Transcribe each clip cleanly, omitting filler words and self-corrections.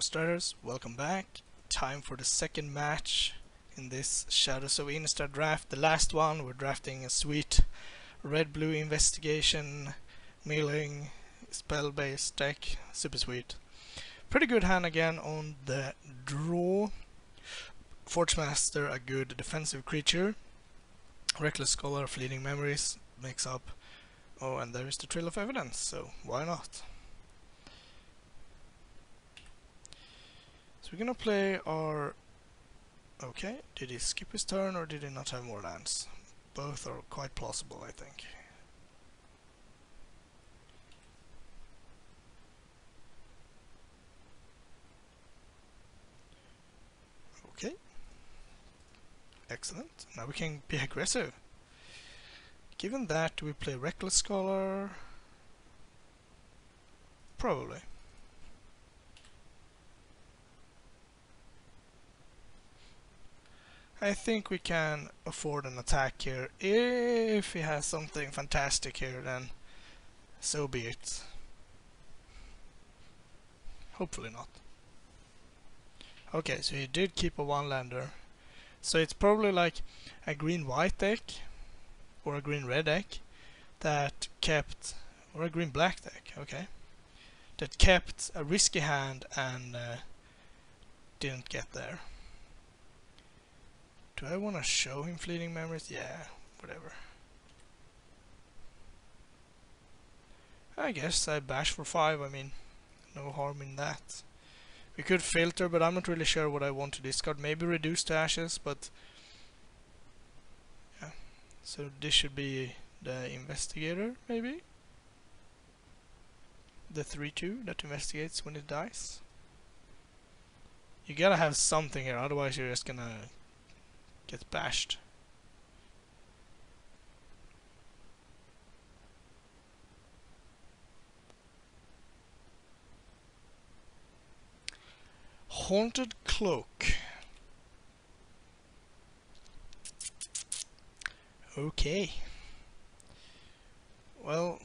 Starters, welcome back. Time for the second match in this Shadows of Innistrad draft. The last one, we're drafting a sweet red-blue investigation, milling, spell-based deck. Super sweet. Pretty good hand again on the draw. Forgemaster, a good defensive creature. Reckless Scholar, Fleeting Memories, makes up. Oh, and there is the Trail of Evidence, so why not? So we're gonna play our... Okay, did he skip his turn or did he not have more lands? Both are quite plausible, I think. Okay. Excellent. Now we can be aggressive. Given that, do we play Reckless Scholar? Probably. I think we can afford an attack here. If he has something fantastic here, then so be it. Hopefully not. Okay, so he did keep a one-lander. So it's probably like a green-white deck, or a green-red deck, that kept... or a green-black deck, okay. That kept a risky hand and didn't get there. Do I want to show him Fleeting Memories? Yeah, whatever. I guess I bash for 5, I mean, no harm in that. We could filter, but I'm not really sure what I want to discard. Maybe reduce to ashes, but... yeah. So this should be the Investigator, maybe? The 3/2 that investigates when it dies. You gotta have something here, otherwise you're just gonna get bashed. Haunted Cloak. Okay. Well,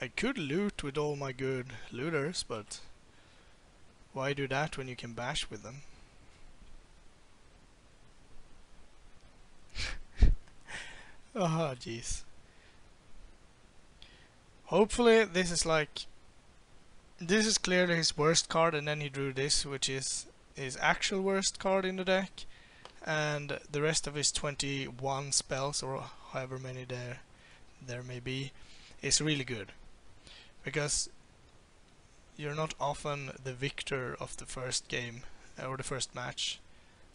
I could loot with all my good looters, but why do that when you can bash with them? Oh, jeez. Hopefully this is like... this is clearly his worst card, and then he drew this, which is his actual worst card in the deck. And the rest of his 21 spells, or however many there may be, is really good. Because you're not often the victor of the first game, or the first match,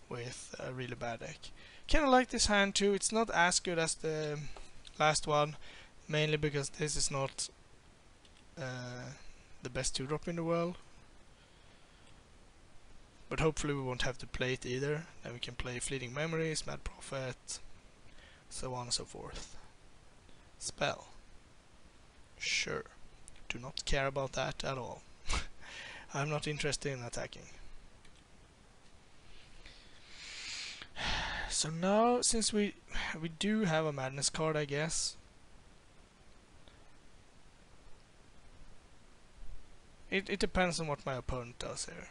with a really bad deck. Kinda like this hand too. It's not as good as the last one, mainly because this is not the best 2-drop in the world. But hopefully we won't have to play it either. Then we can play Fleeting Memories, Mad Prophet, so on and so forth. Spell. Sure. Do not care about that at all. I'm not interested in attacking. So now, since we do have a Madness card, I guess. It depends on what my opponent does here.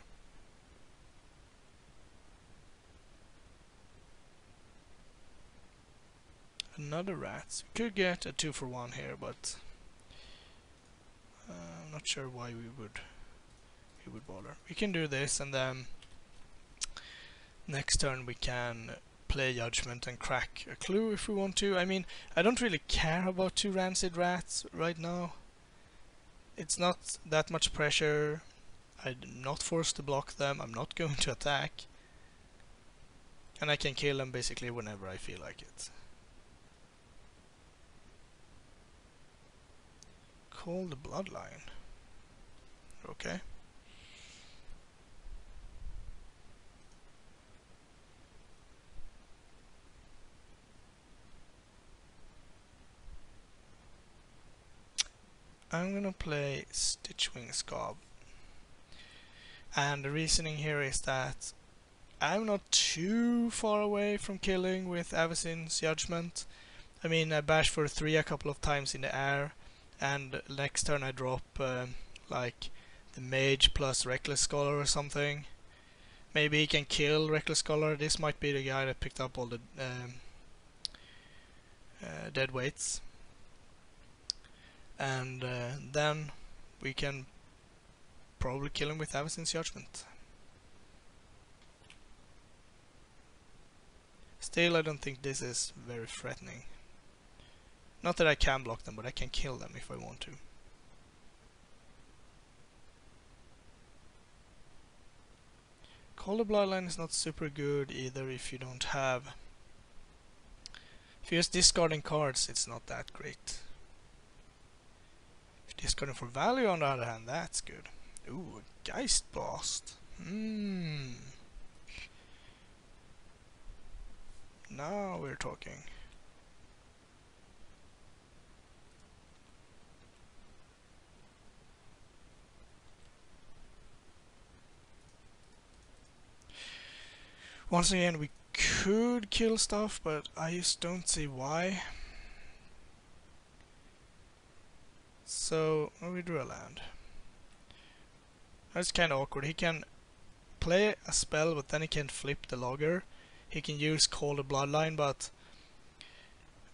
Another rats. We could get a 2-for-1 here, but I'm not sure why we would bother. We can do this, and then next turn we can play Judgment and crack a clue if we want to. I mean, I don't really care about 2 rancid rats right now. It's not that much pressure. I'm not forced to block them. I'm not going to attack. And I can kill them basically whenever I feel like it. Call the Bloodline. Okay. I'm gonna play Stitchwing Scob. And the reasoning here is that I'm not too far away from killing with Avacyn's Judgment. I mean, I bash for 3 a couple of times in the air, and next turn I drop like the Mage plus Reckless Scholar or something. Maybe he can kill Reckless Scholar. This might be the guy that picked up all the dead weights. And then we can probably kill him with Avacyn's Judgment. Still, I don't think this is very threatening. Not that I can block them, but I can kill them if I want to. Call the Bloodline is not super good either if you don't have... If you're just discarding cards, it's not that great. If you're discarding for value, on the other hand, that's good. Ooh, a Geist Blast. Now we're talking. Once again, we could kill stuff, but I just don't see why. So, we drew a land. That's kind of awkward. He can play a spell, but then he can flip the logger. He can use Call the Bloodline, but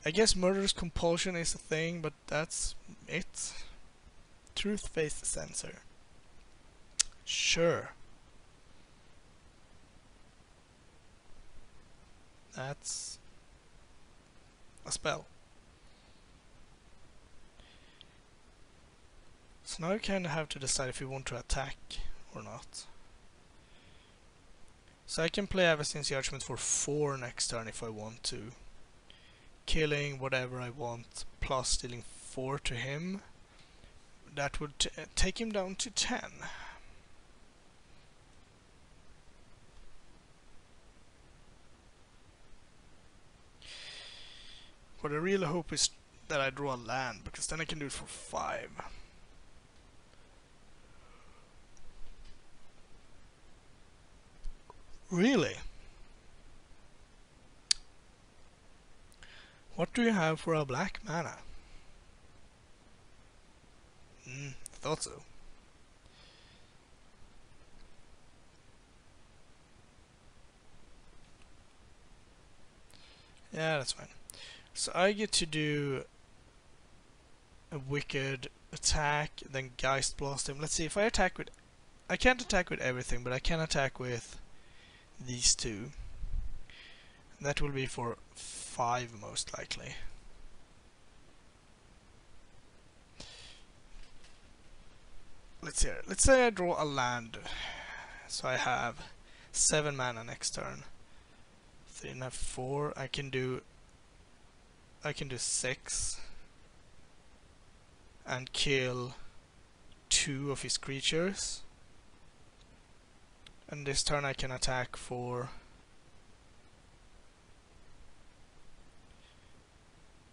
I guess Murderous Compulsion is a thing, but that's it. Truth-Based Censor. Sure. That's a spell. So now we kind of have to decide if we want to attack or not. So I can play Avacyn's Judgment for 4 next turn if I want to. Killing whatever I want, plus dealing 4 to him. That would take him down to 10. What I really hope is that I draw a land, because then I can do it for 5. Really? What do you have for a black mana? Thought so. Yeah, that's fine. So I get to do a wicked attack, then Geist Blast him. Let's see if I attack with... I can't attack with everything, but I can attack with these two. That will be for 5 most likely. Let's see here. Let's say I draw a land. So I have 7 mana next turn. 3 and a half, 4. I can do 6 and kill 2 of his creatures. And this turn I can attack for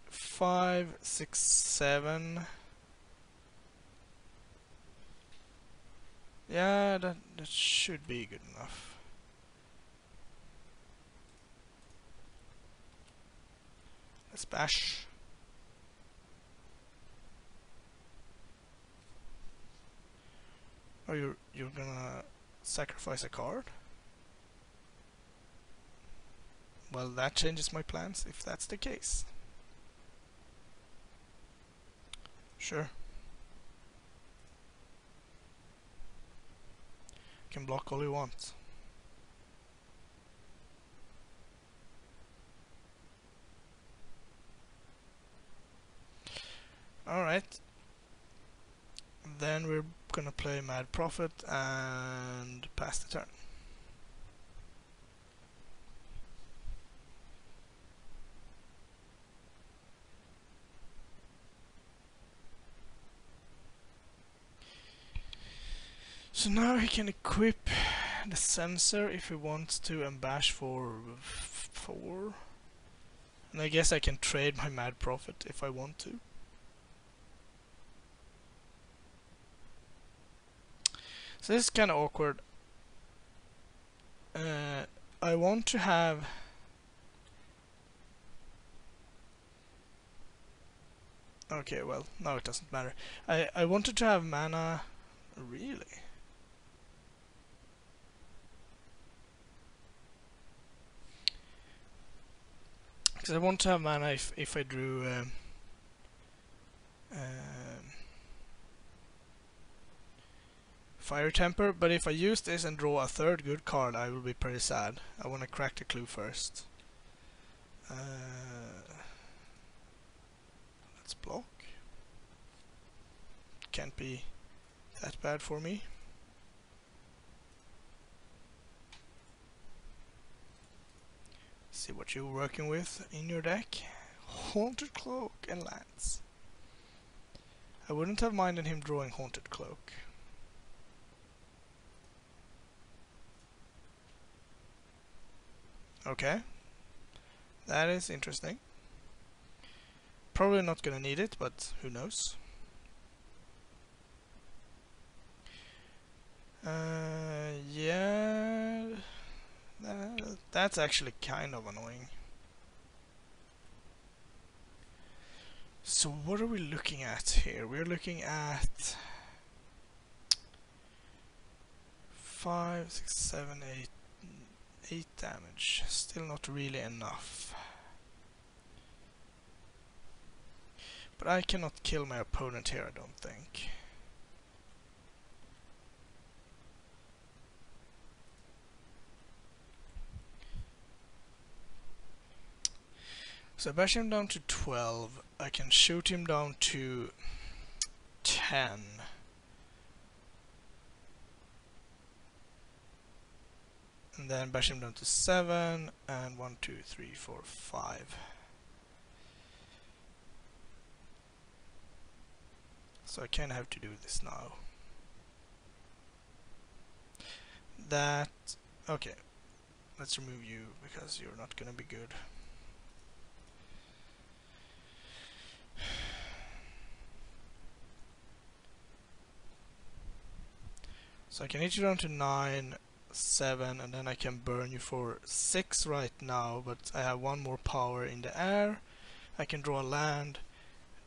5, 6, 7. Yeah, that should be good enough. Let's bash. Or you're gonna sacrifice a card? Well, that changes my plans if that's the case. Sure. You can block all you want. Alright. Then we're gonna play Mad Prophet and pass the turn. So now he can equip the Censor if he wants to and bash for 4. And I guess I can trade my Mad Prophet if I want to. So this is kind of awkward. I want to have... Okay, well, now it doesn't matter. I wanted to have mana Really? Because I want to have mana if I drew Fire Temper, but if I use this and draw a third good card, I will be pretty sad. I want to crack the clue first. Let's block. Can't be that bad for me. See what you're working with in your deck. Haunted Cloak and Lance. I wouldn't have minded him drawing Haunted Cloak. Okay, that is interesting. Probably not gonna need it, but who knows. Yeah, that's actually kind of annoying. So what are we looking at here? We're looking at 5, 6, 7, 8 damage. Still not really enough. But I cannot kill my opponent here, I don't think. So I bash him down to 12. I can shoot him down to 10. And then bash him down to 7. And 1, 2, 3, 4, 5. So I kind of have to do this now. That... okay. Let's remove you because you're not gonna be good. So I can hit you down to 9, 7, and then I can burn you for 6 right now, but I have 1 more power in the air. I can draw a land.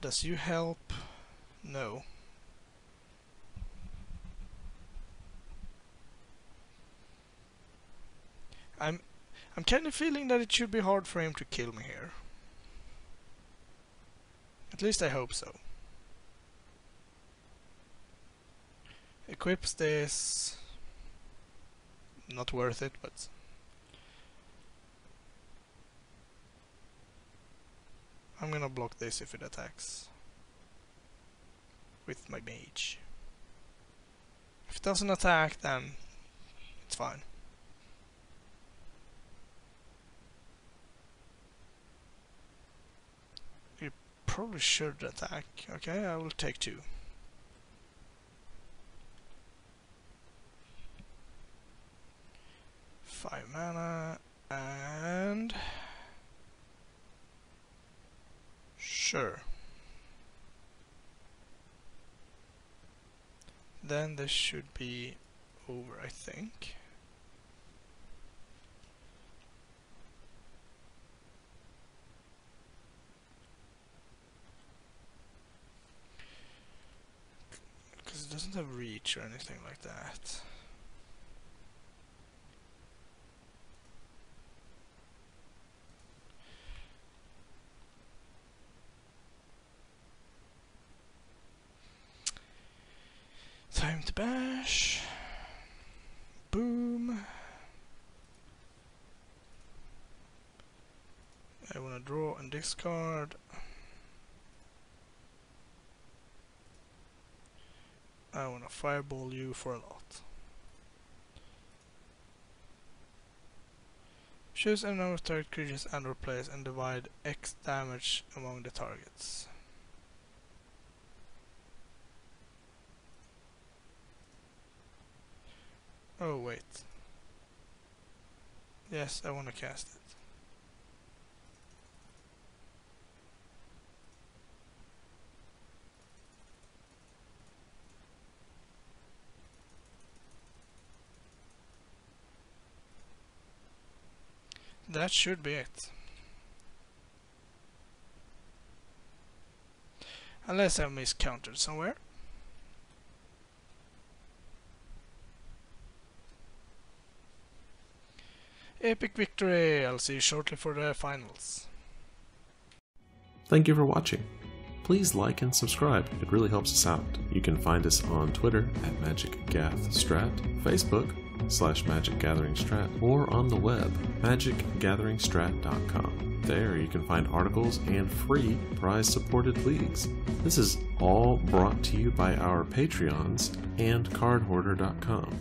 Does you help? No. I'm kind of feeling that it should be hard for him to kill me here. At least I hope so. Equips this. Not worth it, but... I'm gonna block this if it attacks. With my mage. If it doesn't attack, then it's fine. You probably should attack. Okay, I will take 2. Five mana, and... sure. Then this should be over, I think. Because it doesn't have reach or anything like that. Time to bash. Boom. I want to draw and discard. I want to fireball you for a lot. Choose a number of target creatures and replace and divide X damage among the targets. Oh wait. Yes, I want to cast it. That should be it. Unless I miscounted somewhere. epic victory. I'll see you shortly for the finals. Thank you for watching. Please like and subscribe, it really helps us out. You can find us on Twitter at MagicGathStrat, Facebook /MagicGatheringStrat, or on the web, magicgatheringstrat.com. There you can find articles and free prize-supported leagues. This is all brought to you by our Patreons and cardhoarder.com.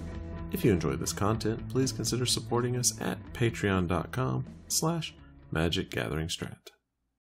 If you enjoyed this content, please consider supporting us at patreon.com/MagicGatheringStrat.